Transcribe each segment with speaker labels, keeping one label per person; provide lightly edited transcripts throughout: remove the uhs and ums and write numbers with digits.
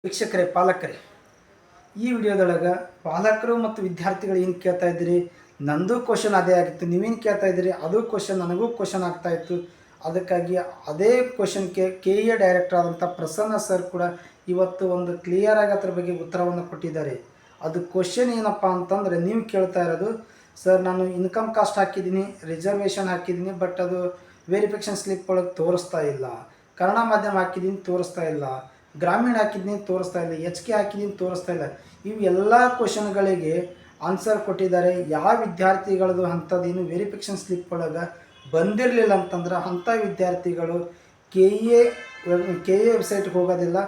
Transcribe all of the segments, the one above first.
Speaker 1: ವೀಕ್ಷಕರೇ, ಪಾಲಕರೇ, ಈ ವಿಡಿಯೋದೊಳಗೆ ಪಾಲಕರು ಮತ್ತು ವಿದ್ಯಾರ್ಥಿಗಳು ಏನು ಕೇಳ್ತಾ ಇದ್ದೀರಿ, ನಂದು ಕ್ವಶನ್ ಅದೇ ಆಗಿತ್ತು. ನೀವೇನು ಕೇಳ್ತಾ ಇದ್ದೀರಿ ಅದು ಕ್ವಶನ್ ನನಗೂ ಕ್ವಶನ್ ಆಗ್ತಾಯಿತ್ತು. ಅದಕ್ಕಾಗಿ ಅದೇ ಕ್ವಶನ್ಗೆ ಕೆ ಎ ಡೈರೆಕ್ಟರ್ ಆದಂಥ ಪ್ರಸನ್ನ ಸರ್ ಕೂಡ ಇವತ್ತು ಒಂದು ಕ್ಲಿಯರಾಗಿ ಅದ್ರ ಬಗ್ಗೆ ಉತ್ತರವನ್ನು ಕೊಟ್ಟಿದ್ದಾರೆ. ಅದು ಕ್ವಶನ್ ಏನಪ್ಪ ಅಂತಂದರೆ, ನೀವು ಕೇಳ್ತಾ ಇರೋದು, ಸರ್ ನಾನು ಇನ್ಕಮ್ ಕಾಸ್ಟ್ ಹಾಕಿದ್ದೀನಿ, ರಿಸರ್ವೇಷನ್ ಹಾಕಿದ್ದೀನಿ, ಬಟ್ ಅದು ವೆರಿಫಿಕೇಷನ್ ಸ್ಲಿಪ್ ಒಳಗೆ ತೋರಿಸ್ತಾ ಇಲ್ಲ. ಕನ್ನಡ ಮಾಧ್ಯಮ ಹಾಕಿದ್ದೀನಿ, ತೋರಿಸ್ತಾ ಇಲ್ಲ. ಗ್ರಾಮೀಣ ಹಾಕಿದ್ದೀನಿ, ತೋರಿಸ್ತಾ ಇಲ್ಲ. HK ಹಾಕಿದ್ದೀನಿ, ತೋರಿಸ್ತಾ ಇಲ್ಲ. ಇವೆಲ್ಲ ಕ್ವಶನ್ಗಳಿಗೆ ಆನ್ಸರ್ ಕೊಟ್ಟಿದ್ದಾರೆ. ಯಾವ ವಿದ್ಯಾರ್ಥಿಗಳದು ಅಂಥದ್ದೇನು ವೆರಿಫಿಕೇಷನ್ ಸ್ಲಿಪ್ ಒಳಗೆ ಬಂದಿರಲಿಲ್ಲ ಅಂತಂದ್ರೆ ಅಂಥ ವಿದ್ಯಾರ್ಥಿಗಳು ಕೆ ಎ ವೆಬ್ಸೈಟ್ಗೆ ಹೋಗೋದಿಲ್ಲ,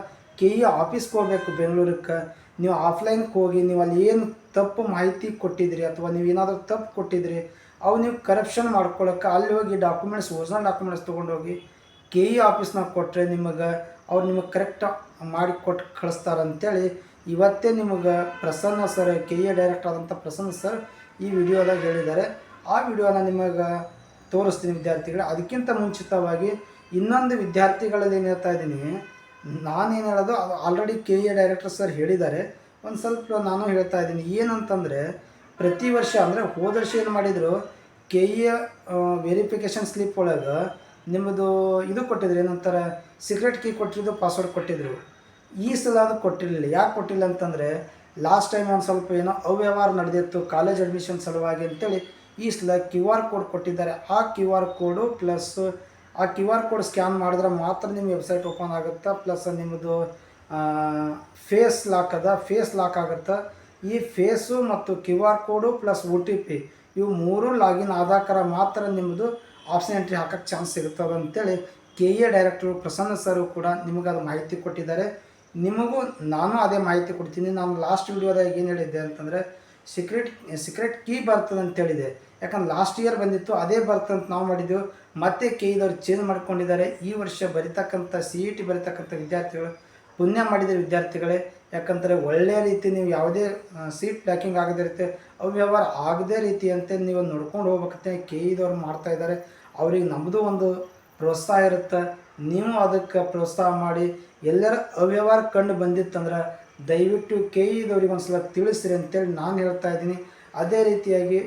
Speaker 1: ಕೆ ಎ ಆಫೀಸ್ಗೆ ಹೋಗಬೇಕು ಬೆಂಗಳೂರಿಗೆ. ನೀವು ಆಫ್ಲೈನ್ಗೆ ಹೋಗಿ ನೀವು ಅಲ್ಲಿ ಏನು ತಪ್ಪು ಮಾಹಿತಿ ಕೊಟ್ಟಿದ್ರಿ ಅಥವಾ ನೀವು ಏನಾದರೂ ತಪ್ಪು ಕೊಟ್ಟಿದ್ರಿ ಅವು ನೀವು ಕರಪ್ಷನ್ ಮಾಡ್ಕೊಳ್ಳೋಕೆ ಅಲ್ಲಿ ಹೋಗಿ ಡಾಕ್ಯುಮೆಂಟ್ಸ್, ಒರಿಜಿನಲ್ ಡಾಕ್ಯುಮೆಂಟ್ಸ್ ತೊಗೊಂಡೋಗಿ ಕೆ ಇ ಆಫೀಸ್ನಾಗ ಕೊಟ್ಟರೆ ಅವ್ರು ನಿಮಗೆ ಕರೆಕ್ಟ್ ಮಾಡಿ ಕೊಟ್ಟು ಕಳಿಸ್ತಾರಂತೇಳಿ ಇವತ್ತೇ ನಿಮಗೆ Prasanna sir, K A director ಆದಂಥ ಪ್ರಸನ್ನ ಸರ್ ಈ ವಿಡಿಯೋದಾಗ ಹೇಳಿದ್ದಾರೆ. ಆ ವಿಡಿಯೋನ ನಿಮಗೆ ತೋರಿಸ್ತೀನಿ ವಿದ್ಯಾರ್ಥಿಗಳೇ. ಅದಕ್ಕಿಂತ ಮುಂಚಿತವಾಗಿ ಇನ್ನೊಂದು ವಿದ್ಯಾರ್ಥಿಗಳಲ್ಲಿ ಏನು ಹೇಳ್ತಾ ಇದ್ದೀನಿ, ನಾನೇನು ಹೇಳೋದು ಅದು already K A director sir ಹೇಳಿದ್ದಾರೆ. ಒಂದು ಸ್ವಲ್ಪ ನಾನು ಹೇಳ್ತಾ ಇದ್ದೀನಿ. ಏನಂತಂದರೆ, ಪ್ರತಿ ವರ್ಷ ಅಂದರೆ ಹೋದ ವರ್ಷ ಏನು ಮಾಡಿದರು, ಕೆ ಎ ವೆರಿಫಿಕೇಷನ್ ಸ್ಲಿಪ್ ಒಳಗೆ ನಿಮ್ಮದು ಇದು ಕೊಟ್ಟಿದ್ರು, ಏನಂತಾರೆ ಸೀಕ್ರೆಟ್ ಕೀ ಕೊಟ್ಟಿದ್ದು, ಪಾಸ್ವರ್ಡ್ ಕೊಟ್ಟಿದ್ರು. ಈ ಸಲ ಅದು ಕೊಟ್ಟಿರಲಿಲ್ಲ. ಯಾಕೆ ಕೊಟ್ಟಿಲ್ಲ ಅಂತಂದರೆ, ಲಾಸ್ಟ್ ಟೈಮ್ ಒಂದು ಸ್ವಲ್ಪ ಏನೋ ಅವ್ಯವಹಾರ ನಡೆದಿತ್ತು ಕಾಲೇಜ್ ಅಡ್ಮಿಷನ್ ಸಲುವಾಗಿ ಅಂತೇಳಿ ಈ ಸಲ QR ಕೋಡ್ ಕೊಟ್ಟಿದ್ದಾರೆ. ಆ QR ಕೋಡು ಪ್ಲಸ್ ಆ QR ಕೋಡ್ ಸ್ಕ್ಯಾನ್ ಮಾಡಿದ್ರೆ ಮಾತ್ರ ನಿಮ್ಮ ವೆಬ್ಸೈಟ್ ಓಪನ್ ಆಗುತ್ತೆ. ಪ್ಲಸ್ ನಿಮ್ಮದು ಫೇಸ್ ಲಾಕ್ ಆಗುತ್ತೆ. ಈ ಫೇಸು ಮತ್ತು QR ಕೋಡು ಪ್ಲಸ್ OTP ಇವು ಮೂರು ಲಾಗಿನ್ ಆದಾಕರ ಮಾತ್ರ ನಿಮ್ಮದು ಆಪ್ಷನ್ ಎಂಟ್ರಿ ಹಾಕೋಕ್ಕೆ ಚಾನ್ಸ್ ಸಿಗುತ್ತದೆ ಅಂತೇಳಿ ಕೆ ಎ ಡೈರೆಕ್ಟರು ಪ್ರಸನ್ನ ಸರು ಕೂಡ ನಿಮಗೆ ಅದು ಮಾಹಿತಿ ಕೊಟ್ಟಿದ್ದಾರೆ. ನಿಮಗೂ ನಾನು ಅದೇ ಮಾಹಿತಿ ಕೊಡ್ತೀನಿ. ನಾನು ಲಾಸ್ಟ್ ವಿಡಿಯೋದಾಗ ಏನು ಹೇಳಿದ್ದೆ ಅಂತಂದರೆ, ಸೀಕ್ರೆಟ್ ಕೀ ಬರ್ತದೆ ಅಂತೇಳಿದೆ. ಯಾಕಂದ್ರೆ ಲಾಸ್ಟ್ ಇಯರ್ ಬಂದಿತ್ತು, ಅದೇ ಬರ್ತಂತ ನಾವು ಮಾಡಿದ್ದೆವು. ಮತ್ತೆ ಕೆ ಇದವ್ರು ಚೇಂಜ್ ಮಾಡ್ಕೊಂಡಿದ್ದಾರೆ. ಈ ವರ್ಷ ಬರಿತಕ್ಕಂಥ CET ಬರಿತಕ್ಕಂಥ ವಿದ್ಯಾರ್ಥಿಗಳು ಪುಣ್ಯ ಮಾಡಿದ ವಿದ್ಯಾರ್ಥಿಗಳೇ. ಯಾಕಂದರೆ ಒಳ್ಳೆಯ ರೀತಿ ನೀವು ಯಾವುದೇ ಸೀಟ್ ಪ್ಯಾಕಿಂಗ್ ಆಗದೇ ರೀತಿ, ಅವ್ಯವಹಾರ ಆಗದೇ ರೀತಿ ಅಂತ ನೀವು ನೋಡ್ಕೊಂಡು ಹೋಗ್ಬೇಕಂತ ಕೆ ಇದವ್ರು ಮಾಡ್ತಾಯಿದ್ದಾರೆ. ಅವ್ರಿಗೆ ನಮ್ಮದು ಒಂದು ಪ್ರೋತ್ಸಾಹ ಇರುತ್ತೆ. ನೀವು ಅದಕ್ಕೆ ಪ್ರೋತ್ಸಾಹ ಮಾಡಿ. ಎಲ್ಲರ ಅವ್ಯವಹಾರ ಕಂಡು ಬಂದಿತ್ತಂದ್ರೆ ದಯವಿಟ್ಟು ಕೆ ಇದವ್ರಿಗೆ ಒಂದು ಸಲ ತಿಳಿಸ್ರಿ ಅಂತೇಳಿ ನಾನು ಹೇಳ್ತಾ ಇದ್ದೀನಿ. ಅದೇ ರೀತಿಯಾಗಿ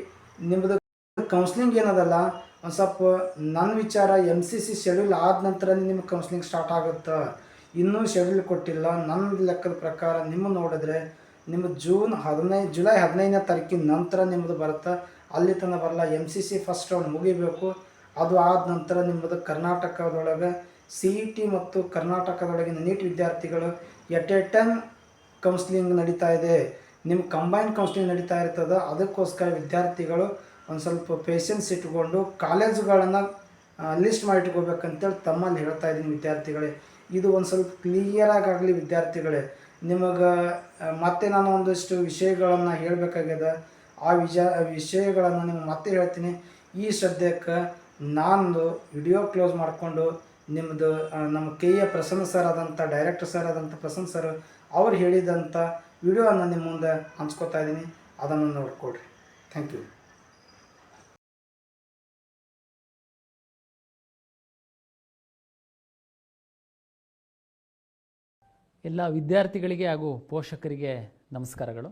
Speaker 1: ನಿಮ್ಮದು ಕೌನ್ಸ್ಲಿಂಗ್ ಏನದಲ್ಲ, ಒಂದು ಸ್ವಲ್ಪ ನನ್ನ ವಿಚಾರ MCC ಶೆಡ್ಯೂಲ್ ಆದ ನಂತರ ನಿಮ್ಮ ಕೌನ್ಸ್ಲಿಂಗ್ ಸ್ಟಾರ್ಟ್ ಆಗುತ್ತೆ. ಇನ್ನೂ ಶೆಡ್ಯೂಲ್ ಕೊಟ್ಟಿಲ್ಲ. ನನ್ನ ಲೆಕ್ಕದ ಪ್ರಕಾರ ನಿಮ್ಮ ನೋಡಿದ್ರೆ ನಿಮ್ಮ ಜುಲೈ 15ನೇ ತಾರೀಕಿನ ನಂತರ ನಿಮ್ಮದು ಬರುತ್ತೆ. ಅಲ್ಲಿ ತನಕ ಬರಲ್ಲ. MCC ಫಸ್ಟ್ ರೌಂಡ್ ಮುಗಿಬೇಕು. ಅದು ಆದ ನಂತರ ನಿಮ್ಮದು ಕರ್ನಾಟಕದೊಳಗೆ CET ಮತ್ತು ಕರ್ನಾಟಕದೊಳಗಿನ ನೀಟ್ ವಿದ್ಯಾರ್ಥಿಗಳು ಎಟ್ ಎ ಟೈಮ್ ಕೌನ್ಸ್ಲಿಂಗ್ ನಡೀತಾ ಇದೆ. ನಿಮ್ಮ ಕಂಬೈನ್ ಕೌನ್ಸ್ಲಿಂಗ್ ನಡೀತಾ ಇರ್ತದೆ. ಅದಕ್ಕೋಸ್ಕರ ವಿದ್ಯಾರ್ಥಿಗಳು ಒಂದು ಸ್ವಲ್ಪ ಪೇಷನ್ಸ್ ಇಟ್ಕೊಂಡು ಕಾಲೇಜುಗಳನ್ನು ಲಿಸ್ಟ್ ಮಾಡಿಟ್ಕೋಬೇಕಂತೇಳಿ ತಮ್ಮಲ್ಲಿ ಹೇಳ್ತಾ ಇದ್ದೀನಿ ವಿದ್ಯಾರ್ಥಿಗಳೇ. ಇದು ಒಂದು ಸ್ವಲ್ಪ ಕ್ಲಿಯರಾಗಿ ಆಗಲಿ ವಿದ್ಯಾರ್ಥಿಗಳೇ. ನಿಮಗೆ ಮತ್ತೆ ನಾನು ಒಂದಷ್ಟು ವಿಷಯಗಳನ್ನು ಹೇಳಬೇಕಾಗ್ಯದ. ಆ ವಿಷಯಗಳನ್ನು ನಿಮಗೆ ಮತ್ತೆ ಹೇಳ್ತೀನಿ. ಈ ಸದ್ಯಕ್ಕೆ ನಾನು ವಿಡಿಯೋ ಕ್ಲೋಸ್ ಮಾಡಿಕೊಂಡು ನಿಮ್ಮದು ನಮ್ಮ ಕೆ ಎ ಪ್ರಸನ್ನ ಸರ್ ಆದಂಥ ಡೈರೆಕ್ಟರ್ ಸರ್ ಆದಂಥ ಪ್ರಸನ್ನ ಸರ್ ಅವ್ರು ಹೇಳಿದಂಥ ವಿಡಿಯೋವನ್ನು ನಿಮ್ಮ ಮುಂದೆ ಹಂಚ್ಕೋತಾ ಇದ್ದೀನಿ. ಅದನ್ನು ನೋಡ್ಕೊಡ್ರಿ. Thank you.
Speaker 2: ಎಲ್ಲ ವಿದ್ಯಾರ್ಥಿಗಳಿಗೆ ಹಾಗೂ ಪೋಷಕರಿಗೆ ನಮಸ್ಕಾರಗಳು.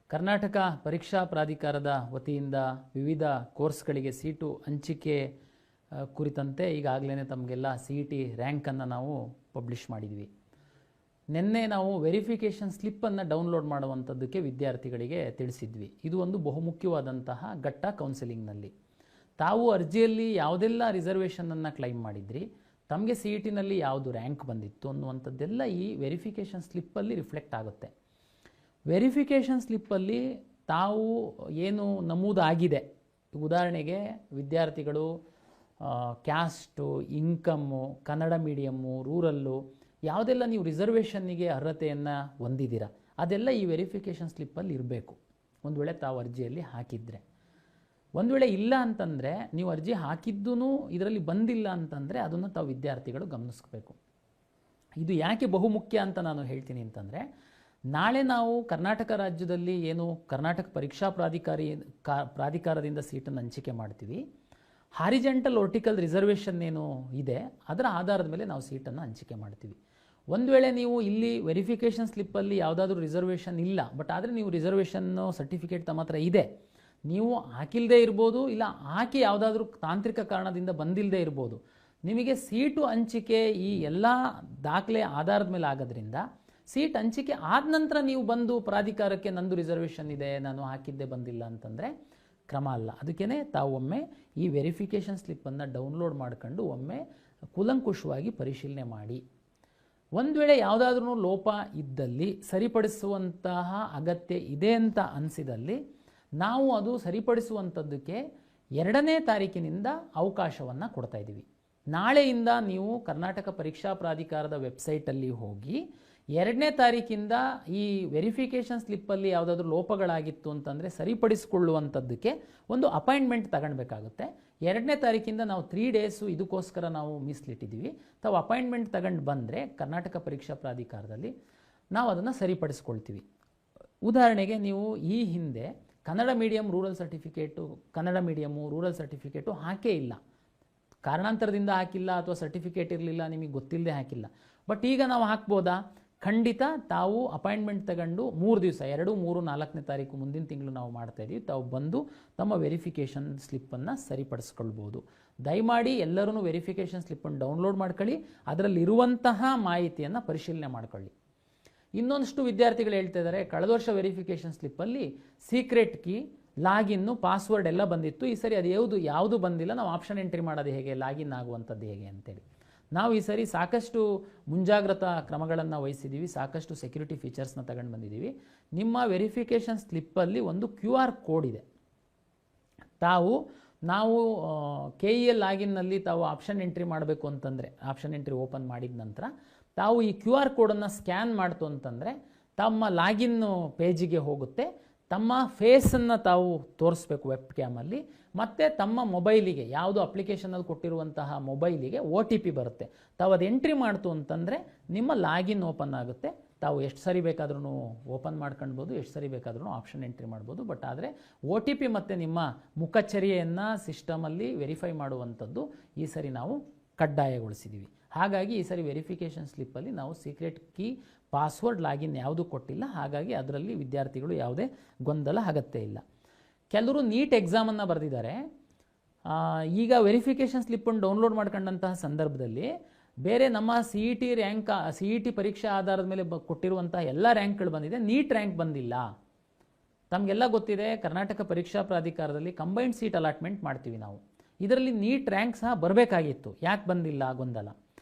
Speaker 2: ಕರ್ನಾಟಕ ಪರೀಕ್ಷಾ ಪ್ರಾಧಿಕಾರದ ವತಿಯಿಂದ ವಿವಿಧ ಕೋರ್ಸ್ಗಳಿಗೆ ಸೀಟು ಹಂಚಿಕೆ ಕುರಿತಂತೆ ಈಗಾಗಲೇ ತಮಗೆಲ್ಲ CET ರ್ಯಾಂಕನ್ನು ನಾವು ಪಬ್ಲಿಷ್ ಮಾಡಿದ್ವಿ. ನಿನ್ನೆ ನಾವು ವೆರಿಫಿಕೇಷನ್ ಸ್ಲಿಪ್ಪನ್ನು ಡೌನ್ಲೋಡ್ ಮಾಡುವಂಥದ್ದಕ್ಕೆ ವಿದ್ಯಾರ್ಥಿಗಳಿಗೆ ತಿಳಿಸಿದ್ವಿ. ಇದು ಒಂದು ಬಹುಮುಖ್ಯವಾದಂತಹ ಘಟ್ಟ ಕೌನ್ಸಿಲಿಂಗ್ನಲ್ಲಿ. ತಾವು ಅರ್ಜಿಯಲ್ಲಿ ಯಾವುದೆಲ್ಲ ರಿಸರ್ವೇಷನನ್ನು ಕ್ಲೈಮ್ ಮಾಡಿದ್ರಿ, ತಮಗೆ CETನಲ್ಲಿ ಯಾವುದು ರ್ಯಾಂಕ್ ಬಂದಿತ್ತು ಅನ್ನುವಂಥದ್ದೆಲ್ಲ ಈ ವೆರಿಫಿಕೇಷನ್ ಸ್ಲಿಪ್ಪಲ್ಲಿ ರಿಫ್ಲೆಕ್ಟ್ ಆಗುತ್ತೆ. ವೆರಿಫಿಕೇಷನ್ ಸ್ಲಿಪ್ಪಲ್ಲಿ ತಾವು ಏನು ನಮೂದಾಗಿದೆ, ಉದಾಹರಣೆಗೆ ವಿದ್ಯಾರ್ಥಿಗಳು caste, income, Kannada medium, rural ಯಾವುದೆಲ್ಲ ನೀವು ರಿಸರ್ವೇಷನ್ನಿಗೆ ಅರ್ಹತೆಯನ್ನು ಹೊಂದಿದ್ದೀರಾ ಅದೆಲ್ಲ ಈ ವೆರಿಫಿಕೇಷನ್ ಸ್ಲಿಪ್ಪಲ್ಲಿ ಇರಬೇಕು. ಒಂದು ವೇಳೆ ತಾವು ಅರ್ಜಿಯಲ್ಲಿ ಹಾಕಿದರೆ. ಒಂದು ವೇಳೆ ಇಲ್ಲ ಅಂತಂದರೆ, ನೀವು ಅರ್ಜಿ ಹಾಕಿದ್ದೂ ಇದರಲ್ಲಿ ಬಂದಿಲ್ಲ ಅಂತಂದರೆ ಅದನ್ನು ತಾವು ವಿದ್ಯಾರ್ಥಿಗಳು ಗಮನಿಸಬೇಕು. ಇದು ಯಾಕೆ ಬಹುಮುಖ್ಯ ಅಂತ ನಾನು ಹೇಳ್ತೀನಿ ಅಂತಂದರೆ, ನಾಳೆ ನಾವು ಕರ್ನಾಟಕ ರಾಜ್ಯದಲ್ಲಿ ಏನು ಕರ್ನಾಟಕ ಪರೀಕ್ಷಾ ಪ್ರಾಧಿಕಾರದಿಂದ ಸೀಟನ್ನು ಹಂಚಿಕೆ ಮಾಡ್ತೀವಿ, ಹಾರಿಜೆಂಟಲ್ ವರ್ಟಿಕಲ್ ರಿಸರ್ವೇಷನ್ ಏನು ಇದೆ ಅದರ ಆಧಾರದ ಮೇಲೆ ನಾವು ಸೀಟನ್ನು ಹಂಚಿಕೆ ಮಾಡ್ತೀವಿ. ಒಂದು ವೇಳೆ ನೀವು ಇಲ್ಲಿ ವೆರಿಫಿಕೇಷನ್ ಸ್ಲಿಪ್ಪಲ್ಲಿ ಯಾವುದಾದ್ರೂ ರಿಸರ್ವೇಷನ್ ಇಲ್ಲ, ಬಟ್ ಆದರೆ ನೀವು ರಿಸರ್ವೇಷನ್ನು ಸರ್ಟಿಫಿಕೇಟ್ ತಮ್ಮ ಹತ್ರ ಇದೆ, ನೀವು ಹಾಕಿಲ್ಲದೆ ಇರ್ಬೋದು, ಇಲ್ಲ ಹಾಕಿ ಯಾವುದಾದ್ರೂ ತಾಂತ್ರಿಕ ಕಾರಣದಿಂದ ಬಂದಿಲ್ಲದೆ ಇರ್ಬೋದು. ನಿಮಗೆ ಸೀಟು ಹಂಚಿಕೆ ಈ ಎಲ್ಲ ದಾಖಲೆ ಆಧಾರದ ಮೇಲೆ ಆಗೋದ್ರಿಂದ ಸೀಟ್ ಹಂಚಿಕೆ ಆದ ನಂತರ ನೀವು ಬಂದು ಪ್ರಾಧಿಕಾರಕ್ಕೆ ನಂದು ರಿಸರ್ವೇಷನ್ ಇದೆ, ನಾನು ಹಾಕಿದ್ದೇ ಬಂದಿಲ್ಲ ಅಂತಂದರೆ ಕ್ರಮ ಅಲ್ಲ. ಅದಕ್ಕೇ ತಾವು ಒಮ್ಮೆ ಈ ವೆರಿಫಿಕೇಷನ್ ಸ್ಲಿಪ್ಪನ್ನು ಡೌನ್ಲೋಡ್ ಮಾಡ್ಕೊಂಡು ಒಮ್ಮೆ ಕೂಲಂಕುಷವಾಗಿ ಪರಿಶೀಲನೆ ಮಾಡಿ. ಒಂದು ವೇಳೆ ಯಾವುದಾದ್ರೂ ಲೋಪ ಇದ್ದಲ್ಲಿ, ಸರಿಪಡಿಸುವಂತಹ ಅಗತ್ಯ ಇದೆ ಅಂತ ಅನಿಸಿದಲ್ಲಿ ನಾವು ಅದು ಸರಿಪಡಿಸುವಂಥದ್ದಕ್ಕೆ 2ನೇ ತಾರೀಕಿನಿಂದ ಅವಕಾಶವನ್ನು ಕೊಡ್ತಾ ಇದ್ದೀವಿ. ನಾಳೆಯಿಂದ ನೀವು ಕರ್ನಾಟಕ ಪರೀಕ್ಷಾ ಪ್ರಾಧಿಕಾರದ ವೆಬ್ಸೈಟಲ್ಲಿ ಹೋಗಿ 2ನೇ ತಾರೀಕಿಂದ ಈ ವೆರಿಫಿಕೇಷನ್ ಸ್ಲಿಪ್ಪಲ್ಲಿ ಯಾವುದಾದ್ರೂ ಲೋಪಗಳಾಗಿತ್ತು ಅಂತಂದರೆ ಸರಿಪಡಿಸಿಕೊಳ್ಳುವಂಥದ್ದಕ್ಕೆ ಒಂದು ಅಪಾಯಿಂಟ್ಮೆಂಟ್ ತಗೊಳ್ಬೇಕಾಗುತ್ತೆ. 2ನೇ ತಾರೀಕಿಂದ ನಾವು 3 ಡೇಸು ಇದಕ್ಕೋಸ್ಕರ ನಾವು ಮೀಸಲಿಟ್ಟಿದ್ದೀವಿ. ತಾವು ಅಪಾಯಿಂಟ್ಮೆಂಟ್ ತಗೊಂಡು ಬಂದರೆ ಕರ್ನಾಟಕ ಪರೀಕ್ಷಾ ಪ್ರಾಧಿಕಾರದಲ್ಲಿ ನಾವು ಅದನ್ನು ಸರಿಪಡಿಸ್ಕೊಳ್ತೀವಿ. ಉದಾಹರಣೆಗೆ ನೀವು ಈ ಹಿಂದೆ Kannada medium rural certificate, Kannada medium rural certificate ಹಾಕೇ ಇಲ್ಲ, ಕಾರಣಾಂತರದಿಂದ ಹಾಕಿಲ್ಲ ಅಥವಾ ಸರ್ಟಿಫಿಕೇಟ್ ಇರಲಿಲ್ಲ, ನಿಮಗೆ ಗೊತ್ತಿಲ್ಲದೆ ಹಾಕಿಲ್ಲ. ಬಟ್ ಈಗ ನಾವು ಹಾಕ್ಬೋದಾ? ಖಂಡಿತ. ತಾವು ಅಪಾಯಿಂಟ್ಮೆಂಟ್ ತಗೊಂಡು 3 ದಿವಸ, 2, 3, 4ನೇ ತಾರೀಕು ಮುಂದಿನ ತಿಂಗಳು ನಾವು ಮಾಡ್ತಾಯಿದ್ದೀವಿ. ತಾವು ಬಂದು ತಮ್ಮ ವೆರಿಫಿಕೇಷನ್ ಸ್ಲಿಪ್ಪನ್ನು ಸರಿಪಡಿಸ್ಕೊಳ್ಬೋದು. ದಯಮಾಡಿ ಎಲ್ಲರೂ ವೆರಿಫಿಕೇಷನ್ ಸ್ಲಿಪ್ಪನ್ನು ಡೌನ್ಲೋಡ್ ಮಾಡ್ಕೊಳ್ಳಿ, ಅದರಲ್ಲಿರುವಂತಹ ಮಾಹಿತಿಯನ್ನು ಪರಿಶೀಲನೆ ಮಾಡ್ಕೊಳ್ಳಿ. ಇನ್ನೊಂದಷ್ಟು ವಿದ್ಯಾರ್ಥಿಗಳು ಹೇಳ್ತಾ ಇದ್ದಾರೆ, ಕಳೆದ ವರ್ಷ ವೆರಿಫಿಕೇಷನ್ ಸ್ಲಿಪ್ಪಲ್ಲಿ ಸೀಕ್ರೆಟ್ ಕೀ, ಲಾಗಿನ್ನು, ಪಾಸ್ವರ್ಡ್ ಎಲ್ಲ ಬಂದಿತ್ತು, ಈ ಸರಿ ಅದು ಯಾವುದು ಬಂದಿಲ್ಲ, ನಾವು ಆಪ್ಷನ್ ಎಂಟ್ರಿ ಮಾಡೋದು ಹೇಗೆ, ಲಾಗಿನ್ ಆಗುವಂಥದ್ದು ಹೇಗೆ ಅಂತೇಳಿ. ನಾವು ಈ ಸರಿ ಸಾಕಷ್ಟು ಮುಂಜಾಗ್ರತಾ ಕ್ರಮಗಳನ್ನು ವಹಿಸಿದ್ದೀವಿ, ಸಾಕಷ್ಟು ಸೆಕ್ಯೂರಿಟಿ ಫೀಚರ್ಸ್ನ ತಗೊಂಡು ಬಂದಿದ್ದೀವಿ. ನಿಮ್ಮ ವೆರಿಫಿಕೇಷನ್ ಸ್ಲಿಪ್ಪಲ್ಲಿ ಒಂದು QR ಕೋಡ್ ಇದೆ. ನಾವು KEL ಲಾಗಿನ್ನಲ್ಲಿ ತಾವು ಆಪ್ಷನ್ ಎಂಟ್ರಿ ಮಾಡಬೇಕು ಅಂತಂದರೆ, ಆಪ್ಷನ್ ಎಂಟ್ರಿ ಓಪನ್ ಮಾಡಿದ ನಂತರ ತಾವು ಈ QR ಕೋಡನ್ನು ಸ್ಕ್ಯಾನ್ ಮಾಡ್ತು ಅಂತಂದರೆ ತಮ್ಮ ಲಾಗಿನ್ ಪೇಜಿಗೆ ಹೋಗುತ್ತೆ. ತಮ್ಮ ಫೇಸನ್ನು ತಾವು ತೋರಿಸ್ಬೇಕು ವೆಬ್ ಕ್ಯಾಮಲ್ಲಿ, ಮತ್ತು ತಮ್ಮ ಮೊಬೈಲಿಗೆ, ಯಾವುದು ಅಪ್ಲಿಕೇಶನಲ್ಲಿ ಕೊಟ್ಟಿರುವಂತಹ ಮೊಬೈಲಿಗೆ OTP ಬರುತ್ತೆ. ತಾವು ಅದು ಎಂಟ್ರಿ ಮಾಡ್ತು ಅಂತಂದರೆ ನಿಮ್ಮ ಲಾಗಿನ್ ಓಪನ್ ಆಗುತ್ತೆ. ತಾವು ಎಷ್ಟು ಸರಿ ಬೇಕಾದ್ರೂ ಓಪನ್ ಮಾಡ್ಕೊಳ್ಬೋದು, ಎಷ್ಟು ಸರಿ ಬೇಕಾದ್ರೂ ಆಪ್ಷನ್ ಎಂಟ್ರಿ ಮಾಡ್ಬೋದು. ಬಟ್ ಆದರೆ OTP ಮತ್ತು ನಿಮ್ಮ ಮುಖಚರ್ಯೆಯನ್ನು ಸಿಸ್ಟಮಲ್ಲಿ ವೆರಿಫೈ ಮಾಡುವಂಥದ್ದು ಈ ಸರಿ ನಾವು ಕಡ್ಡಾಯಗೊಳಿಸಿದ್ದೀವಿ. ಹಾಗಾಗಿ ಈ ಸರಿ ವೆರಿಫಿಕೇಷನ್ ಸ್ಲಿಪ್ಪಲ್ಲಿ ನಾವು ಸೀಕ್ರೆಟ್ ಕೀ, ಪಾಸ್ವರ್ಡ್, ಲಾಗಿನ್ ಯಾವುದೂ ಕೊಟ್ಟಿಲ್ಲ. ಹಾಗಾಗಿ ಅದರಲ್ಲಿ ವಿದ್ಯಾರ್ಥಿಗಳು ಯಾವುದೇ ಗೊಂದಲ ಅಗತ್ಯ ಇಲ್ಲ. ಕೆಲವರು ನೀಟ್ ಎಕ್ಸಾಮನ್ನು ಬರೆದಿದ್ದಾರೆ. ಈಗ ವೆರಿಫಿಕೇಷನ್ ಸ್ಲಿಪ್ಪನ್ನು ಡೌನ್ಲೋಡ್ ಮಾಡ್ಕೊಂಡಂತಹ ಸಂದರ್ಭದಲ್ಲಿ ಬೇರೆ ನಮ್ಮ CET ಪರೀಕ್ಷೆ ಆಧಾರದ ಮೇಲೆ ಕೊಟ್ಟಿರುವಂತಹ ಎಲ್ಲ ರ್ಯಾಂಕ್ಗಳು ಬಂದಿದೆ, ನೀಟ್ ರ್ಯಾಂಕ್ ಬಂದಿಲ್ಲ. ತಮಗೆಲ್ಲ ಗೊತ್ತಿದೆ, ಕರ್ನಾಟಕ ಪರೀಕ್ಷಾ ಪ್ರಾಧಿಕಾರದಲ್ಲಿ ಕಂಬೈನ್ಡ್ ಸೀಟ್ ಅಲಾಟ್ಮೆಂಟ್ ಮಾಡ್ತೀವಿ ನಾವು. ಇದರಲ್ಲಿ ನೀಟ್ ರ್ಯಾಂಕ್ ಸಹ ಬರಬೇಕಾಗಿತ್ತು, ಯಾಕೆ ಬಂದಿಲ್ಲ ಗೊಂದಲ.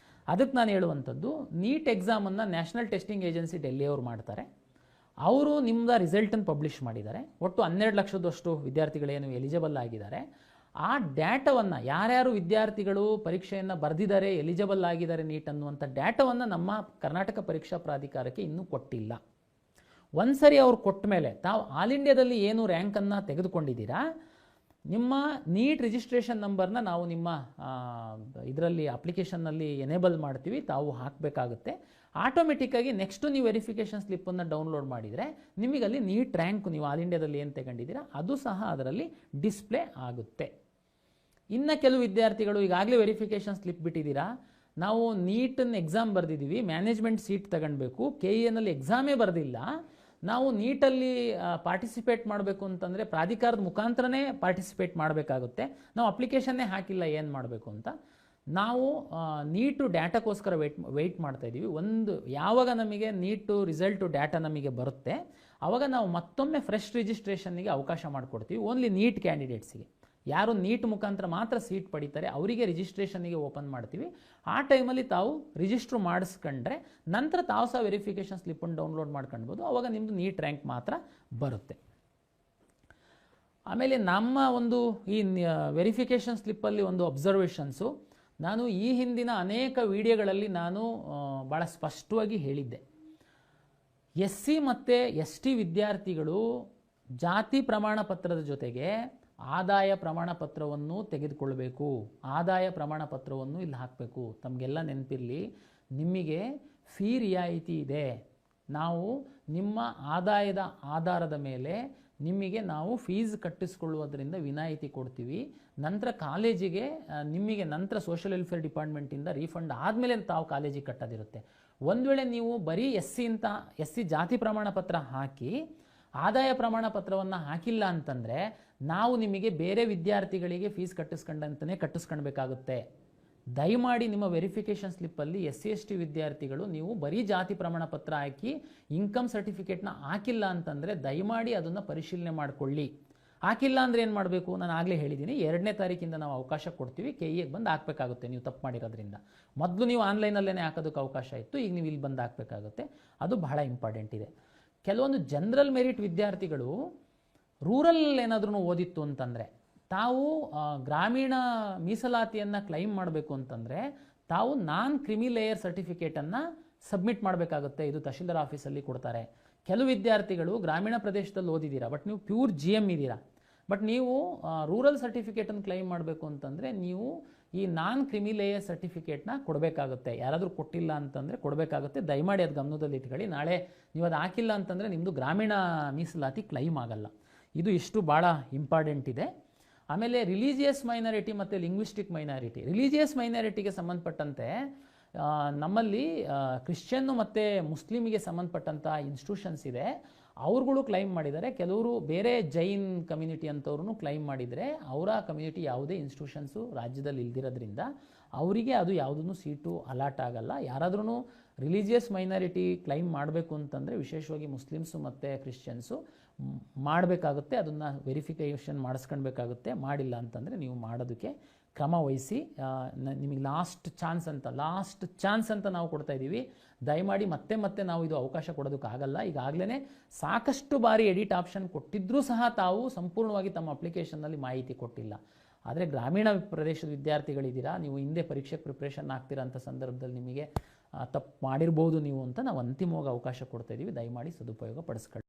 Speaker 2: ಅದಕ್ಕೆ ನಾನು ಹೇಳುವಂಥದ್ದು, ನೀಟ್ ಎಕ್ಸಾಮನ್ನು ನ್ಯಾಷನಲ್ ಟೆಸ್ಟಿಂಗ್ ಏಜೆನ್ಸಿ ಡೆಲ್ಲಿಯವರು ಮಾಡ್ತಾರೆ. ಅವರು ನಿಮ್ಮದ ರಿಸಲ್ಟನ್ನು ಪಬ್ಲಿಷ್ ಮಾಡಿದ್ದಾರೆ. ಒಟ್ಟು 12 ಲಕ್ಷದಷ್ಟು ವಿದ್ಯಾರ್ಥಿಗಳೇನು ಎಲಿಜಿಬಲ್ ಆಗಿದ್ದಾರೆ. ಆ ಡೇಟಾವನ್ನು ಯಾರ್ಯಾರು ವಿದ್ಯಾರ್ಥಿಗಳು ಪರೀಕ್ಷೆಯನ್ನು ಬರೆದಿದ್ದಾರೆ, ಎಲಿಜಿಬಲ್ ಆಗಿದ್ದಾರೆ ನೀಟ್ ಅನ್ನುವಂಥ ಡೇಟಾವನ್ನು ನಮ್ಮ ಕರ್ನಾಟಕ ಪರೀಕ್ಷಾ ಪ್ರಾಧಿಕಾರಕ್ಕೆ ಇನ್ನೂ ಕೊಟ್ಟಿಲ್ಲ. ಒಂದು ಸರಿ ಅವ್ರು ಕೊಟ್ಟ ಮೇಲೆ ತಾವು ಆಲ್ ಇಂಡಿಯಾದಲ್ಲಿ ಏನು ರ್ಯಾಂಕನ್ನು ತೆಗೆದುಕೊಂಡಿದ್ದೀರಾ, ನಿಮ್ಮ ನೀಟ್ ರಿಜಿಸ್ಟ್ರೇಷನ್ ನಂಬರ್ನ ನಾವು ನಿಮ್ಮ ಇದರಲ್ಲಿ ಅಪ್ಲಿಕೇಶನ್ನಲ್ಲಿ ಎನೇಬಲ್ ಮಾಡ್ತೀವಿ, ತಾವು ಹಾಕಬೇಕಾಗುತ್ತೆ. ಆಟೋಮೆಟಿಕ್ಕಾಗಿ ನೆಕ್ಸ್ಟು ನೀವು ವೆರಿಫಿಕೇಷನ್ ಸ್ಲಿಪ್ಪನ್ನು ಡೌನ್ಲೋಡ್ ಮಾಡಿದರೆ ನಿಮಗಲ್ಲಿ ನೀಟ್ ರ್ಯಾಂಕ್ ನೀವು ಆಲ್ ಇಂಡಿಯಾದಲ್ಲಿ ಏನು ತಗೊಂಡಿದ್ದೀರಾ ಅದು ಸಹ ಅದರಲ್ಲಿ ಡಿಸ್ಪ್ಲೇ ಆಗುತ್ತೆ. ಇನ್ನು ಕೆಲವು ವಿದ್ಯಾರ್ಥಿಗಳು ಈಗಾಗಲೇ ವೆರಿಫಿಕೇಷನ್ ಸ್ಲಿಪ್ ಬಿಟ್ಟಿದ್ದೀರಾ, ನಾವು ನೀಟನ್ನು ಎಕ್ಸಾಮ್ ಬರೆದಿದ್ದೀವಿ, ಮ್ಯಾನೇಜ್ಮೆಂಟ್ ಸೀಟ್ ತಗೊಳ್ಬೇಕು, KEನಲ್ಲಿ ಎಕ್ಸಾಮೇ ಬರೆದಿಲ್ಲ, ನಾವು ನೀಟಲ್ಲಿ ಪಾರ್ಟಿಸಿಪೇಟ್ ಮಾಡಬೇಕು ಅಂತಂದರೆ ಪ್ರಾಧಿಕಾರದ ಮುಖಾಂತರನೇ ಪಾರ್ಟಿಸಿಪೇಟ್ ಮಾಡಬೇಕಾಗುತ್ತೆ, ನಾವು ಅಪ್ಲಿಕೇಶನ್ನೇ ಹಾಕಿಲ್ಲ, ಏನು ಮಾಡಬೇಕು ಅಂತ. ನಾವು ನೀಟು ಡೇಟಾಕ್ಕೋಸ್ಕರ ವೆಯ್ಟ್ ಮಾಡ್ತಾಯಿದ್ದೀವಿ. ಯಾವಾಗ ನಮಗೆ ನೀಟು ರಿಸಲ್ಟು ಡೇಟಾ ನಮಗೆ ಬರುತ್ತೆ ಆವಾಗ ನಾವು ಮತ್ತೊಮ್ಮೆ ಫ್ರೆಶ್ ರಿಜಿಸ್ಟ್ರೇಷನ್ನಿಗೆ ಅವಕಾಶ ಮಾಡಿಕೊಡ್ತೀವಿ. ಓನ್ಲಿ ನೀಟ್ ಕ್ಯಾಂಡಿಡೇಟ್ಸಿಗೆ, ಯಾರು ನೀಟ್ ಮುಖಾಂತರ ಮಾತ್ರ ಸೀಟ್ ಪಡಿತಾರೆ ಅವರಿಗೆ ರಿಜಿಸ್ಟ್ರೇಷನ್ನಿಗೆ ಓಪನ್ ಮಾಡ್ತೀವಿ. ಆ ಟೈಮಲ್ಲಿ ತಾವು ರಿಜಿಸ್ಟ್ರು ಮಾಡಿಸ್ಕೊಂಡ್ರೆ ನಂತರ ತಾವು ಸಹ ವೆರಿಫಿಕೇಷನ್ ಸ್ಲಿಪ್ಪನ್ನು ಡೌನ್ಲೋಡ್ ಮಾಡ್ಕೊಳ್ಬೋದು. ಆವಾಗ ನಿಮ್ಮದು ನೀಟ್ ರ್ಯಾಂಕ್ ಮಾತ್ರ ಬರುತ್ತೆ. ಆಮೇಲೆ ನಮ್ಮ ಒಂದು ಈ ವೆರಿಫಿಕೇಷನ್ ಸ್ಲಿಪ್ಪಲ್ಲಿ ಒಂದು ಅಬ್ಸರ್ವೇಷನ್ಸು, ನಾನು ಈ ಹಿಂದಿನ ಅನೇಕ ವಿಡಿಯೋಗಳಲ್ಲಿ ನಾನು ಭಾಳ ಸ್ಪಷ್ಟವಾಗಿ ಹೇಳಿದ್ದೆ, SC ಮತ್ತು ST ವಿದ್ಯಾರ್ಥಿಗಳು ಜಾತಿ ಪ್ರಮಾಣ ಪತ್ರದ ಜೊತೆಗೆ ಆದಾಯ ಪ್ರಮಾಣ ಪತ್ರವನ್ನು ತೆಗೆದುಕೊಳ್ಬೇಕು. ಆದಾಯ ಪ್ರಮಾಣ ಪತ್ರವನ್ನು ಇಲ್ಲಿ ಹಾಕಬೇಕು. ತಮಗೆಲ್ಲ ನೆನಪಿರಲಿ, ನಿಮಗೆ ಫೀ ರಿಯಾಯಿತಿ ಇದೆ. ನಾವು ನಿಮ್ಮ ಆದಾಯದ ಆಧಾರದ ಮೇಲೆ ನಿಮಗೆ ನಾವು ಫೀಸ್ ಕಟ್ಟಿಸ್ಕೊಳ್ಳುವುದರಿಂದ ವಿನಾಯಿತಿ ಕೊಡ್ತೀವಿ. ನಂತರ ಕಾಲೇಜಿಗೆ ನಿಮಗೆ ನಂತರ ಸೋಷಿಯಲ್ ವೆಲ್ಫೇರ್ ಡಿಪಾರ್ಟ್ಮೆಂಟಿಂದ ರೀಫಂಡ್ ಆದಮೇಲೆ ತಾವು ಕಾಲೇಜಿಗೆ ಕಟ್ಟೋದಿರುತ್ತೆ. ಒಂದು ವೇಳೆ ನೀವು ಬರೀ ಎಸ್ ಸಿ ಜಾತಿ ಪ್ರಮಾಣ ಪತ್ರ ಹಾಕಿ ಆದಾಯ ಪ್ರಮಾಣ ಪತ್ರವನ್ನು ಹಾಕಿಲ್ಲ ಅಂತಂದರೆ ನಾವು ನಿಮಗೆ ಬೇರೆ ವಿದ್ಯಾರ್ಥಿಗಳಿಗೆ ಫೀಸ್ ಕಟ್ಟಿಸ್ಕೊಂಡಂತಲೇ ಕಟ್ಟಿಸ್ಕೊಳ್ಬೇಕಾಗುತ್ತೆ. ದಯಮಾಡಿ ನಿಮ್ಮ ವೆರಿಫಿಕೇಷನ್ ಸ್ಲಿಪ್ಪಲ್ಲಿ SC/ST ವಿದ್ಯಾರ್ಥಿಗಳು ನೀವು ಬರೀ ಜಾತಿ ಪ್ರಮಾಣ ಪತ್ರ ಹಾಕಿ ಇನ್ಕಮ್ ಸರ್ಟಿಫಿಕೇಟ್ನ ಹಾಕಿಲ್ಲ ಅಂತಂದರೆ ದಯಮಾಡಿ ಅದನ್ನು ಪರಿಶೀಲನೆ ಮಾಡಿಕೊಳ್ಳಿ. ಹಾಕಿಲ್ಲ ಅಂದರೆ ಏನು ಮಾಡಬೇಕು, ನಾನು ಆಗಲೇ ಹೇಳಿದ್ದೀನಿ, 2ನೇ ತಾರೀಕಿಂದ ನಾವು ಅವಕಾಶ ಕೊಡ್ತೀವಿ, KEಗೆ ಬಂದು ಹಾಕಬೇಕಾಗುತ್ತೆ. ನೀವು ತಪ್ಪು ಮಾಡಿರೋದ್ರಿಂದ ಮೊದಲು ನೀವು ಆನ್ಲೈನಲ್ಲೇ ಹಾಕೋದಕ್ಕೆ ಅವಕಾಶ ಇತ್ತು, ಈಗ ನೀವು ಇಲ್ಲಿ ಬಂದು ಹಾಕಬೇಕಾಗುತ್ತೆ. ಅದು ಬಹಳ ಇಂಪಾರ್ಟೆಂಟ್ ಇದೆ. ಕೆಲವೊಂದು ಜನರಲ್ ಮೆರಿಟ್ ವಿದ್ಯಾರ್ಥಿಗಳು ರೂರಲ್ ಏನಾದ್ರೂ ಓದಿತ್ತು ಅಂತಂದರೆ ತಾವು ಗ್ರಾಮೀಣ ಮೀಸಲಾತಿಯನ್ನು ಕ್ಲೈಮ್ ಮಾಡಬೇಕು ಅಂತಂದರೆ ತಾವು ನಾನ್ ಕ್ರಿಮಿ ಲೇಯರ್ ಸರ್ಟಿಫಿಕೇಟನ್ನು ಸಬ್ಮಿಟ್ ಮಾಡಬೇಕಾಗುತ್ತೆ. ಇದು ತಹಶೀಲ್ದಾರ್ ಆಫೀಸಲ್ಲಿ ಕೊಡ್ತಾರೆ. ಕೆಲವು ವಿದ್ಯಾರ್ಥಿಗಳು ಗ್ರಾಮೀಣ ಪ್ರದೇಶದಲ್ಲಿ ಓದಿದ್ದೀರಾ, ಬಟ್ ನೀವು ಪ್ಯೂರ್ GM ಇದ್ದೀರಾ, ಬಟ್ ನೀವು ರೂರಲ್ ಸರ್ಟಿಫಿಕೇಟನ್ನು ಕ್ಲೈಮ್ ಮಾಡಬೇಕು ಅಂತಂದರೆ ನೀವು ಈ ನಾನ್ ಕ್ರಿಮಿ ಲೇಯರ್ ಸರ್ಟಿಫಿಕೇಟ್ನ ಕೊಡಬೇಕಾಗುತ್ತೆ. ಯಾರಾದರೂ ಕೊಟ್ಟಿಲ್ಲ ಅಂತಂದರೆ ಕೊಡಬೇಕಾಗುತ್ತೆ. ದಯಮಾಡಿ ಅದು ಗಮನದಲ್ಲಿ ಇಟ್ಕೊಳ್ಳಿ. ನಾಳೆ ನೀವು ಅದು ಹಾಕಿಲ್ಲ ಅಂತಂದರೆ ನಿಮ್ಮದು ಗ್ರಾಮೀಣ ಮೀಸಲಾತಿ ಕ್ಲೈಮ್ ಆಗಲ್ಲ. ಇದು ಇಷ್ಟು ಭಾಳ ಇಂಪಾರ್ಟೆಂಟ್ ಇದೆ. ಆಮೇಲೆ ರಿಲಿಜಿಯಸ್ ಮೈನಾರಿಟಿ ಮತ್ತು ಲಿಂಗ್ವಿಸ್ಟಿಕ್ ಮೈನಾರಿಟಿ. ರಿಲಿಜಿಯಸ್ ಮೈನಾರಿಟಿಗೆ ಸಂಬಂಧಪಟ್ಟಂತೆ ನಮ್ಮಲ್ಲಿ ಕ್ರಿಶ್ಚಿಯನ್ನು ಮತ್ತು ಮುಸ್ಲಿಮಿಗೆ ಸಂಬಂಧಪಟ್ಟಂಥ ಇನ್ಸ್ಟಿಟ್ಯೂಷನ್ಸ್ ಇದೆ, ಅವ್ರುಗಳು ಕ್ಲೈಮ್ ಮಾಡಿದ್ದಾರೆ. ಕೆಲವರು ಬೇರೆ ಜೈನ್ ಕಮ್ಯುನಿಟಿ ಅಂತವ್ರು ಕ್ಲೈಮ್ ಮಾಡಿದರೆ ಅವರ ಕಮ್ಯುನಿಟಿ ಯಾವುದೇ ಇನ್ಸ್ಟಿಟ್ಯೂಷನ್ಸು ರಾಜ್ಯದಲ್ಲಿ ಇಲ್ದಿರೋದ್ರಿಂದ ಅವರಿಗೆ ಅದು ಯಾವುದೂ ಸೀಟು ಅಲಾಟ್ ಆಗಲ್ಲ. ಯಾರಾದ್ರೂ ರಿಲಿಜಿಯಸ್ ಮೈನಾರಿಟಿ ಕ್ಲೈಮ್ ಮಾಡಬೇಕು ಅಂತಂದರೆ ವಿಶೇಷವಾಗಿ ಮುಸ್ಲಿಮ್ಸು ಮತ್ತು ಕ್ರಿಶ್ಚಿಯನ್ಸು ಮಾಡಬೇಕಾಗುತ್ತೆ. ಅದನ್ನು ವೆರಿಫಿಕೇಷನ್ ಮಾಡಿಸ್ಕೊಳ್ಬೇಕಾಗುತ್ತೆ. ಮಾಡಿಲ್ಲ ಅಂತಂದರೆ ನೀವು ಮಾಡೋದಕ್ಕೆ ಕ್ರಮ ವಹಿಸಿ. ನಿಮಗೆ ಲಾಸ್ಟ್ ಚಾನ್ಸ್ ಅಂತ ನಾವು ಕೊಡ್ತಾ ಇದ್ದೀವಿ. ದಯಮಾಡಿ ಮತ್ತೆ ನಾವು ಇದು ಅವಕಾಶ ಕೊಡೋದಕ್ಕಾಗಲ್ಲ. ಈಗಾಗಲೇ ಸಾಕಷ್ಟು ಬಾರಿ ಎಡಿಟ್ ಆಪ್ಷನ್ ಕೊಟ್ಟಿದ್ರೂ ಸಹ ತಾವು ಸಂಪೂರ್ಣವಾಗಿ ತಮ್ಮ ಅಪ್ಲಿಕೇಶನ್ನಲ್ಲಿ ಮಾಹಿತಿ ಕೊಟ್ಟಿಲ್ಲ. ಆದರೆ ಗ್ರಾಮೀಣ ಪ್ರದೇಶದ ವಿದ್ಯಾರ್ಥಿಗಳಿದ್ದೀರಾ, ನೀವು ಹಿಂದೆ ಪರೀಕ್ಷೆಗೆ ಪ್ರಿಪ್ರೇಷನ್ ಆಗ್ತೀರಾ ಅಂತ ಸಂದರ್ಭದಲ್ಲಿ ನಿಮಗೆ ತಪ್ಪು ಮಾಡಿರ್ಬೋದು ನೀವು ಅಂತ ನಾವು ಅಂತಿಮವಾಗಿ ಅವಕಾಶ ಕೊಡ್ತಾ ಇದ್ದೀವಿ. ದಯಮಾಡಿ ಸದುಪಯೋಗ ಪಡಿಸ್ಕೊಳ್ಳಿ.